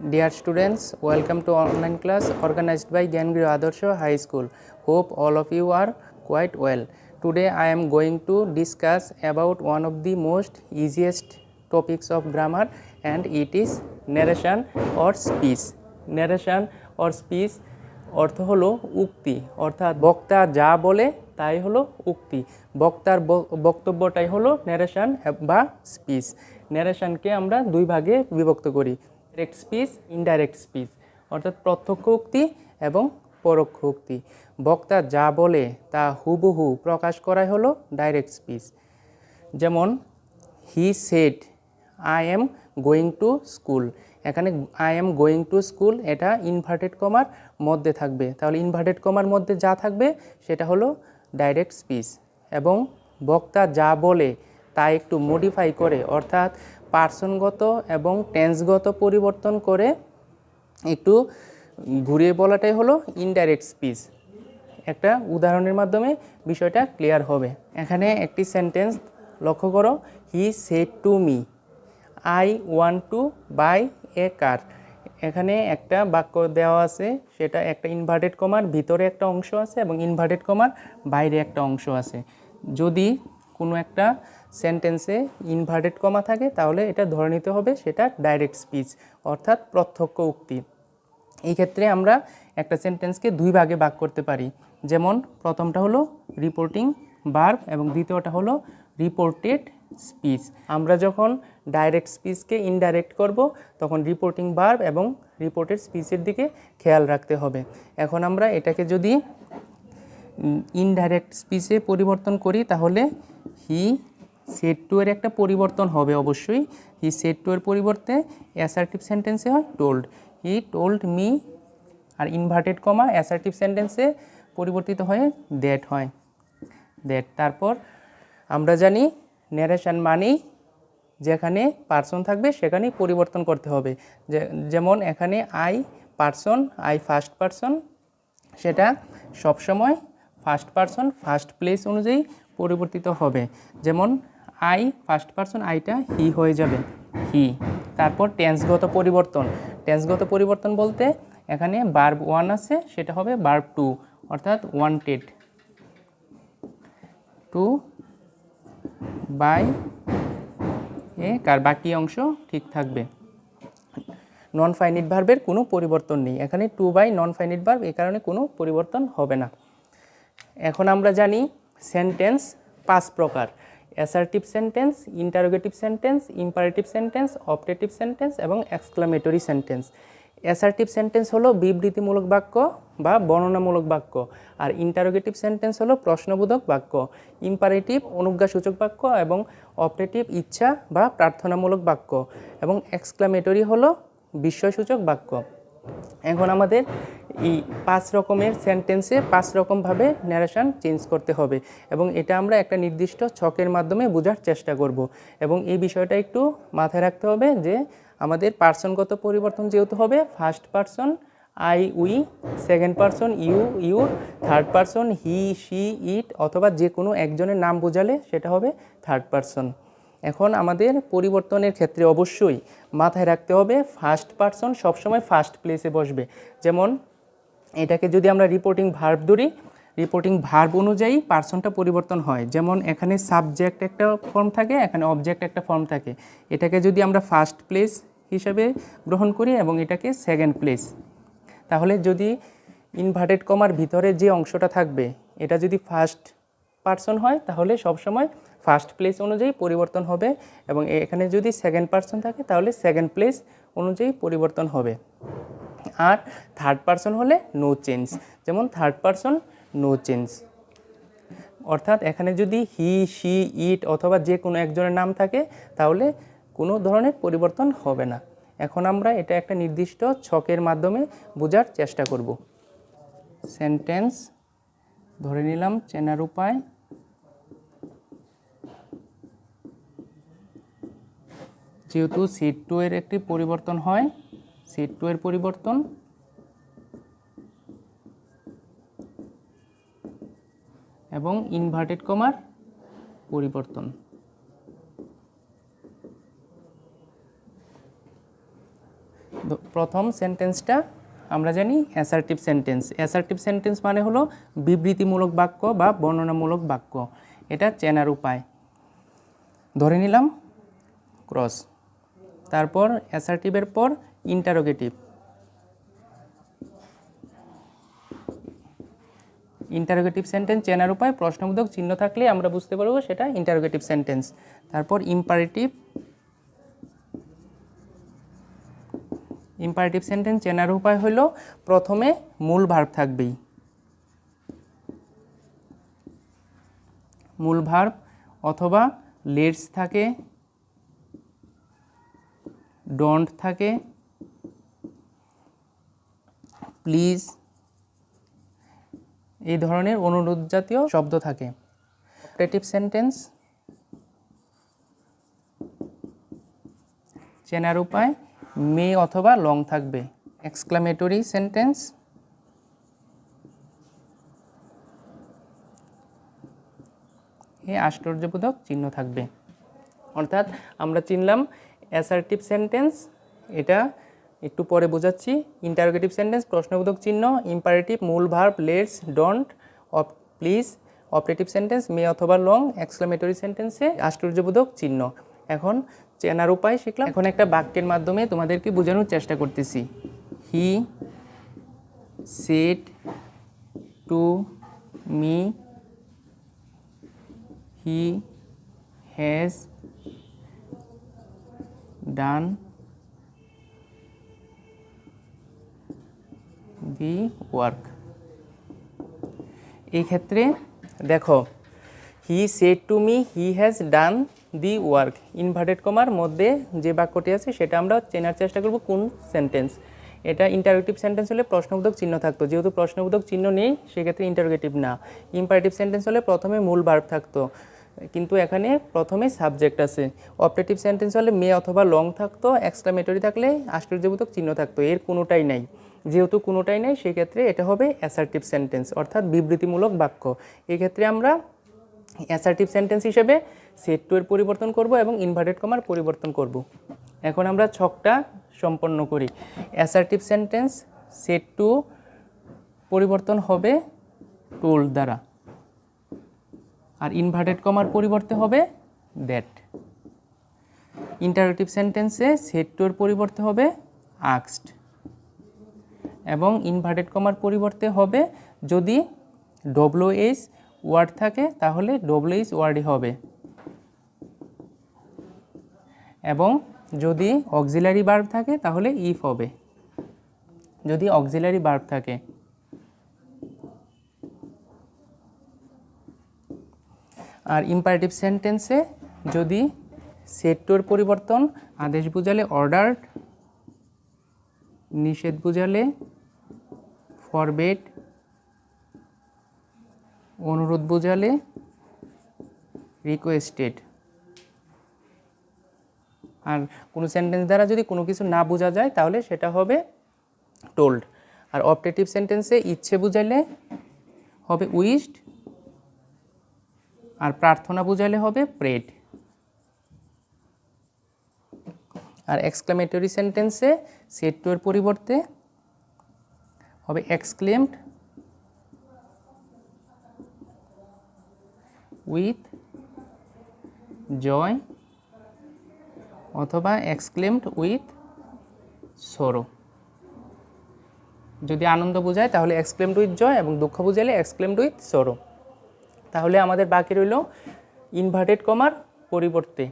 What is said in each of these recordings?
Dear students, welcome to online class organized by Gyangri Adarsha High School. Hope all of you are quite well. Today I am going to discuss about one of the most easiest topics of grammar, and it is narration or speech. Narration or speech অর্থ হলো উক্তি, অর্থাৎ বক্তা যা বলে তাই হলো উক্তি। বক্তার বক্তব্যটাই হলো ন্যারেশন বা স্পিচ। ন্যারেশনকে আমরা দুই ভাগে বিভক্ত করি, ডাইরেক্ট স্পিচ, ইনডাইরেক্ট স্পিচ, অর্থাৎ প্রত্যক্ষ উক্তি এবং পরোক্ষ উক্তি। বক্তা যা বলে তা হুবহু প্রকাশ করাই হলো ডাইরেক্ট স্পিচ। যেমন he said I am going to school. এখানে I am going to school এটা ইনভার্টেড কমার মধ্যে থাকবে, তাহলে ইনভার্টেড কমার মধ্যে যা থাকবে সেটা হলো ডাইরেক্ট স্পিচ। এবং বক্তা যা বলে তা একটু মডিফাই করে, অর্থাৎ পার্সনগত এবং টেন্সগত পরিবর্তন করে একটু ঘুরিয়ে বলাটাই হলো ইনডাইরেক্ট স্পিচ। একটা উদাহরণের মাধ্যমে বিষয়টা ক্লিয়ার হবে। এখানে একটি সেন্টেন্স লক্ষ্য করো, he said to me I want to buy a car. এখানে একটা বাক্য দেওয়া আছে, সেটা একটা ইনভার্টেড কমার ভিতরে একটা অংশ আছে এবং ইনভার্টেড কমার বাইরে একটা অংশ আছে। যদি কোনো একটা সেন্টেন্সে ইনভার্টেড কমা থাকে তাহলে এটা ধরে নিতে হবে সেটা ডাইরেক্ট স্পিচ, অর্থাৎ প্রত্যক্ষ উক্তি। এই ক্ষেত্রে আমরা একটা সেন্টেন্সকে দুই ভাগে ভাগ করতে পারি। যেমন প্রথমটা হলো রিপোর্টিং ভার্ব এবং দ্বিতীয়টা হলো রিপোর্টেড স্পিচ। আমরা যখন ডাইরেক্ট স্পিচকে ইনডাইরেক্ট করব তখন রিপোর্টিং ভার্ব এবং রিপোর্টেড স্পিচের দিকে খেয়াল রাখতে হবে। এখন আমরা এটাকে যদি ইনডাইরেক্ট স্পিচে পরিবর্তন করি তাহলে হি সেড টু এর একটা পরিবর্তন হবে অবশ্যই। হি সেড টু এর পরিবর্তে অ্যাসার্টিভ সেন্টেন্সে হয় টোল্ড, হি টোল্ড মি। আর ইনভার্টেড কমা অ্যাসার্টিভ সেন্টেন্সে পরিবর্তিত হয়ে দ্যাট হয়, দ্যাট। তারপর আমরা জানি ন্যারেশন মানেই যেখানে পার্সন থাকবে সেখানেই পরিবর্তন করতে হবে। যেমন এখানে I person, I first person, সেটা সবসময় ফার্স্ট পার্সন ফার্স্ট প্লেস অনুযায়ী পরিবর্তিত হবে। যেমন আই ফার্স্ট পার্সন, আইটা হি হয়ে যাবে, হি। তারপর টেন্সগত পরিবর্তন। টেন্সগত পরিবর্তন বলতে এখানে ভার্ব ওয়ান আছে, সেটা হবে ভার্ব টু, অর্থাৎ ওয়ান্টেড টু বাই এ কার, বাকি অংশ ঠিক থাকবে। নন ফাইনিট ভার্বের কোনো পরিবর্তন নেই, এখানে to by non finite verb, এই কারণে কোনো পরিবর্তন হবে না। এখন আমরা জানি সেন্টেন্স পাঁচ প্রকার: assertive sentence, interrogative sentence, imperative sentence, optative sentence এবং এক্সক্লামেটরি সেন্টেন্স। অ্যাসার্টিভ সেন্টেন্স হলো বিবৃতিমূলক বাক্য বা বর্ণনামূলক বাক্য, আর ইন্টারোগেটিভ সেন্টেন্স হলো প্রশ্নবোধক বাক্য, ইম্পারেটিভ অনুজ্ঞাসূচক বাক্য এবং অপটেটিভ ইচ্ছা বা প্রার্থনামূলক বাক্য, এবং এক্সক্লামেটরি হলো বিস্ময়সূচক বাক্য। এখন আমাদের এই পাঁচ রকমের সেন্টেন্সে পাঁচ রকমভাবে ন্যারেশন চেঞ্জ করতে হবে এবং এটা আমরা একটা নির্দিষ্ট ছকের মাধ্যমে বোঝার চেষ্টা করব। এবং এই বিষয়টা একটু মাথায় রাখতে হবে যে আমাদের পার্সনগত পরিবর্তন যেহেতু হবে, first person I we, second person you your, third person he she it, অথবা যে কোনো একজনের নাম বোঝালে সেটা হবে থার্ড পার্সন। এখন আমাদের পরিবর্তনের ক্ষেত্রে অবশ্যই মাথায় রাখতে হবে ফার্স্ট পার্সন সবসময় ফার্স্ট প্লেসে বসবে। যেমন এটাকে যদি আমরা রিপোর্টিং ভার্ব ধরি, রিপোর্টিং ভার্ব অনুযায়ী পার্সনটা পরিবর্তন হয়। যেমন এখানে সাবজেক্ট একটা ফর্ম থাকে, এখানে অবজেক্ট একটা ফর্ম থাকে। এটাকে যদি আমরা ফার্স্ট প্লেস হিসাবে গ্রহণ করি এবং এটাকে সেকেন্ড প্লেস, তাহলে যদি ইনভার্টেড কমার ভিতরে যে অংশটা থাকবে এটা যদি ফার্স্ট পার্সন হয় তাহলে সবসময় ফার্স্ট প্লেস অনুযায়ী পরিবর্তন হবে, এবং এখানে যদি সেকেন্ড পার্সন থাকে তাহলে সেকেন্ড প্লেস অনুযায়ী পরিবর্তন হবে। আর থার্ড পার্সন হলে নো চেঞ্জ, যেমন থার্ড পার্সন নো চেঞ্জ। অর্থাৎ এখানে যদি হি শি ইট অথবা যে কোনো একজনের নাম থাকে তাহলে কোনো ধরনের পরিবর্তন হবে না। এখন আমরা এটা একটা নির্দিষ্ট ছকের মাধ্যমে বোঝার চেষ্টা করব। সেন্টেন্স ধরে নিলাম চেনার উপায়। যেহেতু সেড টু এর একটি পরিবর্তন হয়, সেড টু এর পরিবর্তন এবং ইনভার্টেড কমার পরিবর্তন। প্রথম সেন্টেন্সটা আমরা জানি অ্যাসার্টিভ সেন্টেন্স। অ্যাসার্টিভ সেন্টেন্স মানে হলো বিবৃতিমূলক বাক্য বা বর্ণনামূলক বাক্য। এটা চেনার উপায়। ধরে নিলাম ক্রস, তারপর অ্যাসার্টিভের পর ইন্টারোগেটিভ। ইন্টারোগেটিভ সেন্টেন্স চেনার উপায়, প্রশ্নবোধক চিহ্ন থাকলে আমরা বুঝতে পারবো সেটা ইন্টারোগেটিভ সেন্টেন্স। তারপর ইম্পারেটিভ। ইম্পারেটিভ সেন্টেন্স চেনার উপায় হলো প্রথমে মূল ভার্ব থাকবেই, মূল ভার্ব অথবা লেটস থাকে, ডোন্ট থাকে, প্লিজ, এই ধরনের অনুরোধ জাতীয় শব্দ থাকে। অপারেটিভ সেন্টেন্স চেনার উপায় মে অথবা লং থাকবে। এক্সক্লামেটরি সেন্টেন্স এ আশ্চর্যবোধক চিহ্ন থাকবে। অর্থাৎ আমরা চিনলাম অ্যাসার্টিভ সেন্টেন্স, এটা একটু পরে বোঝাচ্ছি। ইন্টারোগেটিভ সেন্টেন্স প্রশ্নবোধক চিহ্ন, ইম্পারেটিভ মূল verb let's, don't, please, operative sentence may অথবা লং, এক্সক্লামেটরি সেন্টেন্সে আশ্চর্যবোধক চিহ্ন। এখন চেনার উপায় শিখলাম। এখন একটা বাক্যের মাধ্যমে তোমাদেরকে বোঝানোর চেষ্টা করতেছি। হি said to me, he has done the work. এই ক্ষেত্রে দেখো, হি said to me, he has done the work, inverted কমার মধ্যে যে বাক্যটি আছে সেটা আমরা চেনার চেষ্টা করব কোন সেন্টেন্স। এটা ইন্টারোগেটিভ সেন্টেন্স হলে প্রশ্নবোধক চিহ্ন থাকতো, যেহেতু প্রশ্নবোধক চিহ্ন নেই সেক্ষেত্রে ইন্টারোগেটিভ না। ইম্পারেটিভ সেন্টেন্স হলে প্রথমে মূল ভার্ব থাকতো, কিন্তু এখানে প্রথমে সাবজেক্ট আছে। অপারেটিভ সেন্টেন্স হলে মে অথবা লং থাকতো, এক্সক্লামেটরি থাকলে আশ্চর্যবোধক চিহ্ন থাকতো। এর কোনোটাই নাই, যেহেতু কোনোটাই নাই সেক্ষেত্রে এটা হবে অ্যাসার্টিভ সেন্টেন্স অর্থাৎ বিবৃতিমূলক বাক্য। এক্ষেত্রে আমরা অ্যাসার্টিভ সেন্টেন্স হিসেবে সেট টু এর পরিবর্তন করব এবং ইনভার্টেড কমার পরিবর্তন করব। এখন আমরা ছকটা সম্পন্ন করি। অ্যাসার্টিভ সেন্টেন্স সেট টু পরিবর্তন হবে টোল্ড দ্বারা, আর ইনভার্টেড কমার পরিবর্তে হবে দ্যাট। ইন্টারোগেটিভ সেন্টেন্সে সেট টু এর পরিবর্তে হবে আস্কড, এবং ইনভার্টেড কমার পরিবর্তে হবে যদি ডব্লিউএইচ ওয়ার্ড থাকে তাহলে ডব্লিউএইচ ওয়ার্ডই হবে, এবং যদি অক্সিলারি ভার্ব থাকে তাহলে ইফ হবে। যদি অক্সিলারি ভার্ব থাকে, আর ইম্পারেটিভ সেন্টেন্সে যদি সেট টু এর পরিবর্তন আদেশ বুঝালে অর্ডার্ড, নিষেধ বুঝালে ফরবেড, অনুরোধ বুঝালে রিকোয়েস্টেড। আর কোনো সেন্টেন্স দ্বারা যদি কোনো কিছু না বোঝা যায় তাহলে সেটা হবে টোল্ড। আর অপারেটিভ সেন্টেন্সে ইচ্ছে বুঝাইলে হবে উইশড, আর প্রার্থনা বুঝাইলে হবে প্রেড। আর এক্সক্লামেটরি সেন্টেন্সে সেট টু এর পরিবর্তে হবে এক্সক্লেমড উইথ জয় অথবা এক্সক্লেমড উইথ সরো। যদি আনন্দ বোঝায় তাহলে এক্সক্লেমড উইথ জয়, এবং দুঃখ বুঝাইলে এক্সক্লেমড উইথ সরো। তাহলে আমাদের বাকি রইল ইনভার্টেড কমার পরিবর্তে।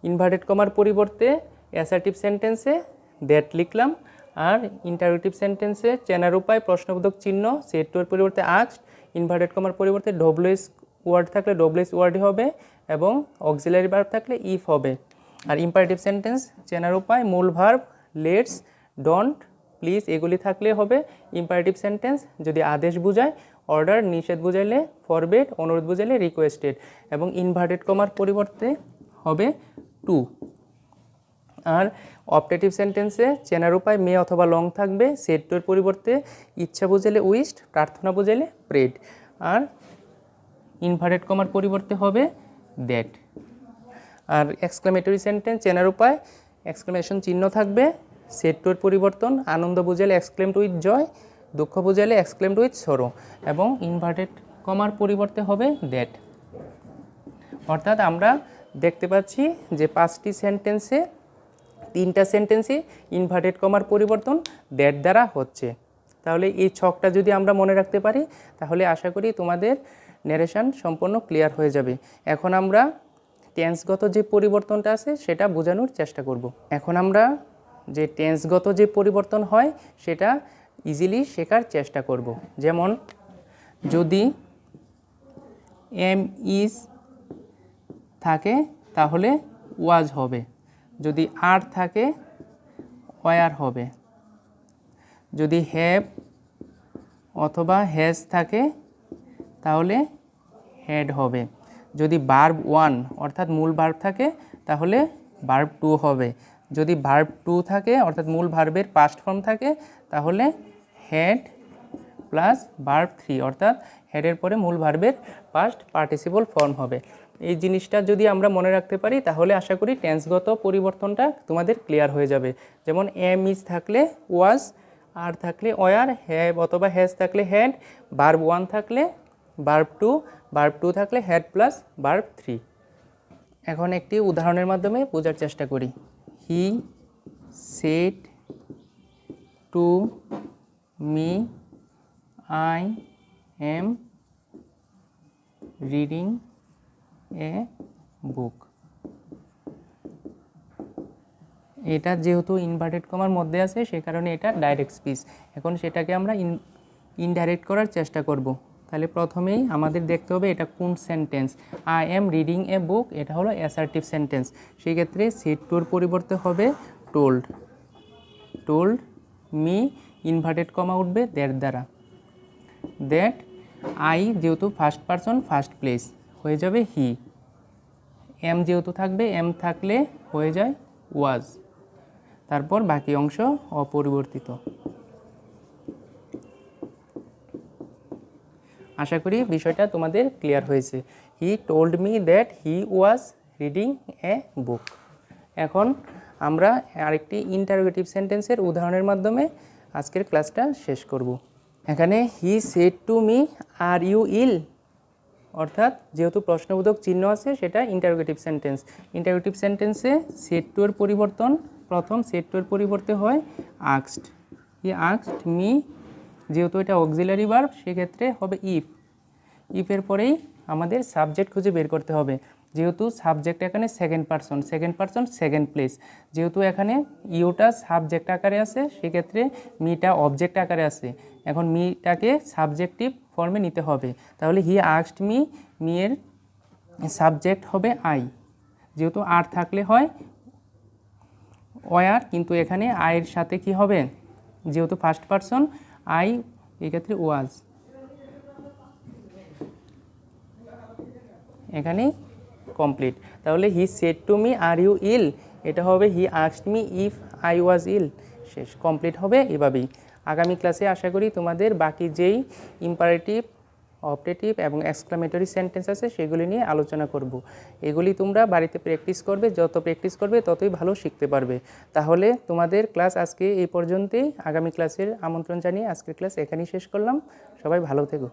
ইনভার্টেড কমার পরিবর্তে অ্যাসার্টিভ সেন্টেন্সে দ্যাট লিখলাম, আর ইন্টারোগেটিভ সেন্টেন্সে চেনার উপায় প্রশ্নবোধক চিহ্ন সেট টু এর পরিবর্তে আস্কড, ইনভার্টেড কমার পরিবর্তে ডব্লিউএস ওয়ার্ড থাকলে ডব্লিউএস ওয়ার্ডই হবে, এবং অক্সিলারি ভার্ব থাকলে ইফ হবে। আর ইম্পারেটিভ সেন্টেন্স চেনার উপায় মূল ভার্ব লেটস, ডোন্ট, প্লিজ এগুলি থাকলে হবে ইম্পারেটিভ সেন্টেন্স। যদি আদেশ বুঝায় অর্ডার, নিষেধ বুঝাইলে ফরবেড, অনুরোধ বুঝাইলে রিকোয়েস্টেড, এবং ইনভার্টেড কমার পরিবর্তে হবে টু। আর অপারেটিভ সেন্টেন্সে চেনার উপায় মে অথবা লং থাকবে, সেট টু এর পরিবর্তে ইচ্ছা বুঝাইলে উইশড, প্রার্থনা বুঝাইলে প্রেড, আর ইনভার্টেড কমার পরিবর্তে হবে দ্যাট। আর এক্সক্লামেটরি সেন্টেন্স চেনার উপায় এক্সক্লামেশন চিহ্ন থাকবে, সেট টু এর পরিবর্তন আনন্দ বুঝালে এক্সক্লেমড উইথ জয়, দুঃখ বুঝালে এক্সক্লেমড উইথ সরো, এবং ইনভার্টেড কমার পরিবর্তে হবে দ্যাট। অর্থাৎ আমরা দেখতে পাচ্ছি যে 5টি সেন্টেন্সে 3টা সেন্টেন্সে ইনভার্টেড কমার পরিবর্তন দ্যাট দ্বারা হচ্ছে। তাহলে এই ছকটা যদি আমরা মনে রাখতে পারি তাহলে আশা করি তোমাদের ন্যারেশন সম্পূর্ণ ক্লিয়ার হয়ে যাবে। এখন আমরা টেন্সগত যে পরিবর্তনটা আছে সেটা বোঝানোর চেষ্টা করব। এখন আমরা যে টেন্সগত যে পরিবর্তন হয় সেটা ইজিলি শেখার চেষ্টা করব। যেমন যদি এম ইজ থাকে তাহলে ওয়াজ হবে, যদি আর থাকে ওয়ার হবে, যদি হ্যাভ অথবা হ্যাজ থাকে তাহলে হ্যাড হবে, যদি ভার্ব 1 অর্থাৎ মূল ভার্ব থাকে তাহলে ভার্ব 2 হবে, যদি ভার্ব 2 থাকে অর্থাৎ মূল ভার্বের পাস্ট ফর্ম থাকে তাহলে হ্যাড প্লাস ভার্ব 3 অর্থাৎ হেডের পরে মূল ভার্বের পাস্ট পার্টিসিপল ফর্ম হবে। এই জিনিসটা যদি আমরা মনে রাখতে পারি তাহলে আশা করি টেন্সগত পরিবর্তনটা তোমাদের ক্লিয়ার হয়ে যাবে। যেমন এম ইজ থাকলে ওয়াজ, আর থাকলে ওয়ার, হ্যাভ অথবা হ্যাজ থাকলে হ্যাড, ভার্ব 1 থাকলে ভার্ব 2, ভার্ব 2 থাকলে হ্যাড প্লাস ভার্ব 3। এখন একটি উদাহরণের মাধ্যমে বোঝার চেষ্টা করি। He said to me I am reading a book. এটা যেহেতু ইনভার্টেড কমার মধ্যে আছে সে কারণে এটা ডাইরেক্ট স্পিচ। এখন সেটাকে আমরা ইনডাইরেক্ট করার চেষ্টা করব। তাহলে প্রথমেই আমাদের দেখতে হবে এটা কোন sentence. I am reading a book এটা হলো অ্যাসার্টিভ সেন্টেন্স, সেই ক্ষেত্রে সেড টুর পরিবর্তে হবে told. Told me inverted comma উঠবে দ্যাট দ্বারা। দ্যাট আই যেহেতু ফার্স্ট পারসন ফার্স্ট প্লেস হয়ে যাবে হি। এম যেহেতু থাকবে এম থাকলে হয়ে যায় ওয়াজ, তারপর বাকি অংশ অপরিবর্তিত। আশা করি বিষয়টা তোমাদের ক্লিয়ার হয়েছে। He told me that he was reading a book. এখন আমরা আরেকটি ইন্টারোগেটিভ সেন্টেন্সের উদাহরণের মাধ্যমে আজকের ক্লাসটা শেষ করব। এখানে he said to me are you ill, অর্থাৎ যেহেতু প্রশ্নবোধক চিহ্ন আছে সেটা ইন্টারোগেটিভ সেন্টেন্স। ইন্টারোগেটিভ সেন্টেন্সে সেড টু এর পরিবর্তন প্রথম সেড টু এর পরিবর্তে হয় আস্কড। হি আস্কড মি, যেহেতু এটা অক্সিলারি ভার্ব সেক্ষেত্রে হবে ইফ। ইফের পরেই আমাদের সাবজেক্ট খুঁজে বের করতে হবে। যেহেতু সাবজেক্ট এখানে সেকেন্ড পারসন সেকেন্ড প্লেস, যেহেতু এখানে ইউটা সাবজেক্ট আকারে আছে সেক্ষেত্রে মিটা অবজেক্ট আকারে আছে। এখন মিটাকে সাবজেক্টিভ ফর্মে নিতে হবে, তাহলে হি আস্কড মি, মি এর সাবজেক্ট হবে আই, যেহেতু আর থাকলে হয় ওয়ার, কিন্তু এখানে আয়ের সাথে কি হবে, যেহেতু ফার্স্ট পারসন আই এক্ষেত্রে ওয়াজ। এখানেই কমপ্লিট। তাহলে he said to me are you ill এটা হবে he asked me if I was ill. শেষ, কমপ্লিট হবে এভাবেই। আগামী ক্লাসে আশা করি তোমাদের বাকি যেই ইম্পারেটিভ, অপটেটিভ এবং এক্সক্লামেটরি সেন্টেন্স আছে সেগুলি নিয়ে আলোচনা করব। এগুলি তোমরা বাড়িতে প্র্যাকটিস করবে, যত প্র্যাকটিস করবে ততই ভালো শিখতে পারবে। তাহলে তোমাদের ক্লাস আজকে এই পর্যন্তই। আগামী ক্লাসের আমন্ত্রণ জানিয়ে আজকের ক্লাস এখানেই শেষ করলাম। সবাই ভালো থেকো।